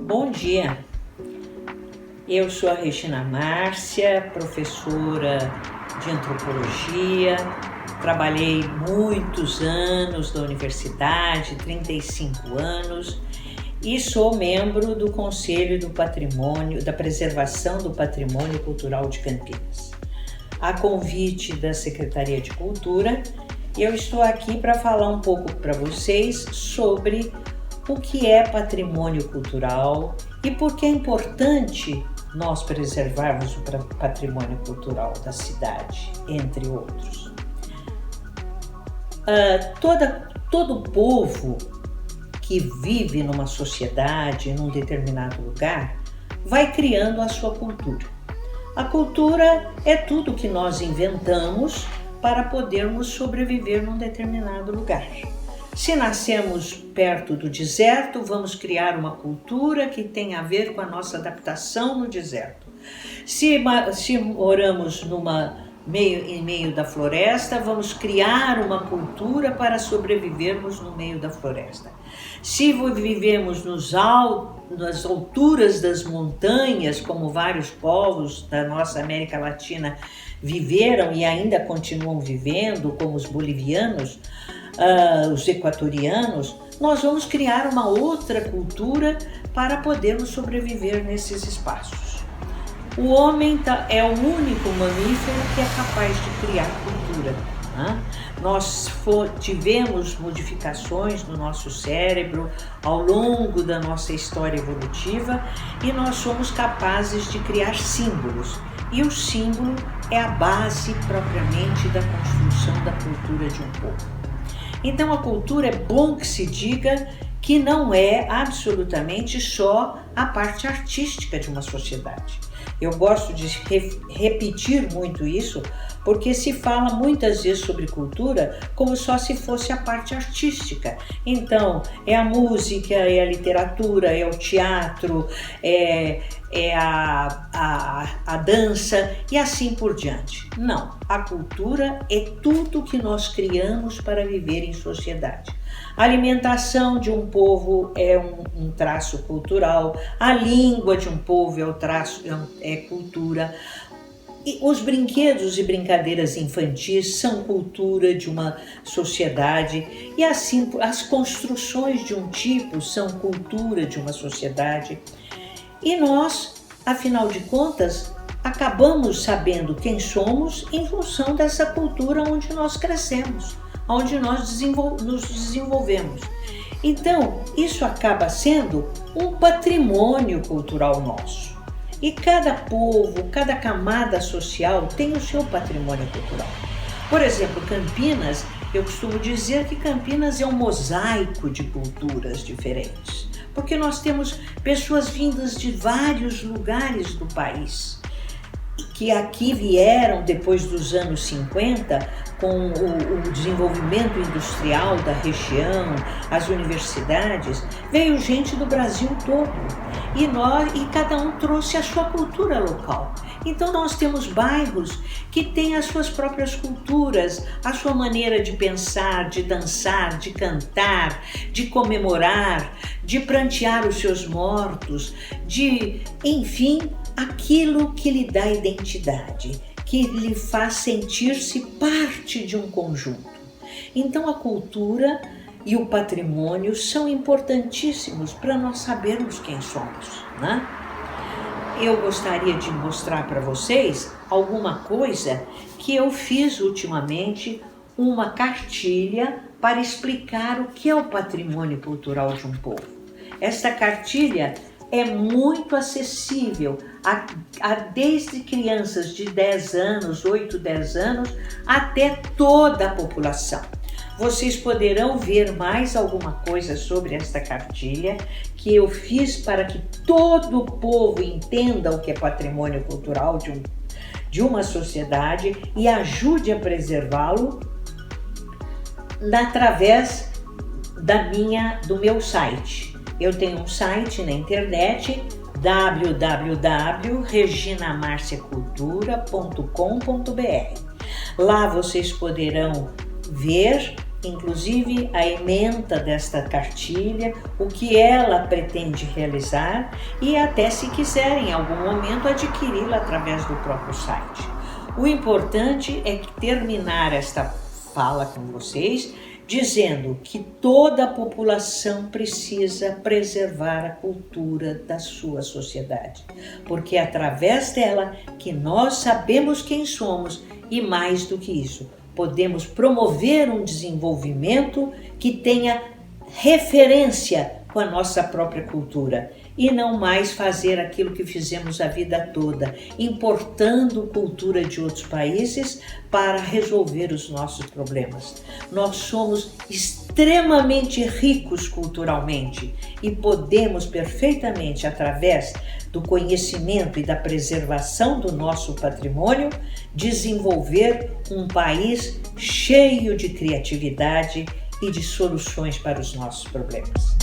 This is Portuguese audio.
Bom dia, eu sou a Regina Márcia, professora de antropologia, trabalhei muitos anos na universidade, 35 anos, e sou membro do Conselho do Patrimônio, da Preservação do Patrimônio Cultural de Campinas. A convite da Secretaria de Cultura, eu estou aqui para falar um pouco para vocês sobre o que é patrimônio cultural e por que é importante nós preservarmos o patrimônio cultural da cidade, entre outros. Todo povo que vive numa sociedade, num determinado lugar, vai criando a sua cultura. A cultura é tudo que nós inventamos para podermos sobreviver num determinado lugar. Se nascemos perto do deserto, vamos criar uma cultura que tem a ver com a nossa adaptação no deserto. Se moramos em meio da floresta, vamos criar uma cultura para sobrevivermos no meio da floresta. Se vivemos nas alturas das montanhas, como vários povos da nossa América Latina viveram e ainda continuam vivendo, como os bolivianos, os equatorianos, nós vamos criar uma outra cultura para podermos sobreviver nesses espaços. O homem é o único mamífero que é capaz de criar cultura. Nós tivemos modificações no nosso cérebro ao longo da nossa história evolutiva e nós somos capazes de criar símbolos. E o símbolo é a base propriamente da construção da cultura de um povo. Então a cultura é bom que se diga que não é absolutamente só a parte artística de uma sociedade. Eu gosto de repetir muito isso, porque se fala muitas vezes sobre cultura como só se fosse a parte artística. Então, é a música, é a literatura, é o teatro, é a dança e assim por diante. Não, a cultura é tudo que nós criamos para viver em sociedade. A alimentação de um povo é um traço cultural, a língua de um povo é cultura. E os brinquedos e brincadeiras infantis são cultura de uma sociedade e assim as construções de um tipo são cultura de uma sociedade. E nós, afinal de contas, acabamos sabendo quem somos em função dessa cultura onde nós crescemos, onde nós nos desenvolvemos. Então, isso acaba sendo um patrimônio cultural nosso. E cada povo, cada camada social tem o seu patrimônio cultural. Por exemplo, Campinas, eu costumo dizer que Campinas é um mosaico de culturas diferentes, porque nós temos pessoas vindas de vários lugares do país, que aqui vieram depois dos anos 50, com o desenvolvimento industrial da região, as universidades, veio gente do Brasil todo e cada um trouxe a sua cultura local. Então nós temos bairros que têm as suas próprias culturas, a sua maneira de pensar, de dançar, de cantar, de comemorar, de prantear os seus mortos, enfim, aquilo que lhe dá identidade, que lhe faz sentir-se parte de um conjunto. Então a cultura e o patrimônio são importantíssimos para nós sabermos quem somos, né? Eu gostaria de mostrar para vocês alguma coisa que eu fiz ultimamente, uma cartilha para explicar o que é o patrimônio cultural de um povo. Esta cartilha é muito acessível desde crianças de 10 anos, 8, 10 anos, até toda a população. Vocês poderão ver mais alguma coisa sobre esta cartilha que eu fiz para que todo o povo entenda o que é patrimônio cultural de uma sociedade e ajude a preservá-lo através do meu site. Eu tenho um site na internet, www.reginamarciacultura.com.br. Lá vocês poderão ver inclusive a ementa desta cartilha, o que ela pretende realizar e até, se quiser, em algum momento, adquiri-la através do próprio site. O importante é terminar esta fala com vocês dizendo que toda a população precisa preservar a cultura da sua sociedade, porque é através dela que nós sabemos quem somos e, mais do que isso, podemos promover um desenvolvimento que tenha referência com a nossa própria cultura e não mais fazer aquilo que fizemos a vida toda, importando cultura de outros países para resolver os nossos problemas. Nós somos extremamente ricos culturalmente e podemos perfeitamente, através do conhecimento e da preservação do nosso patrimônio, desenvolver um país cheio de criatividade e de soluções para os nossos problemas.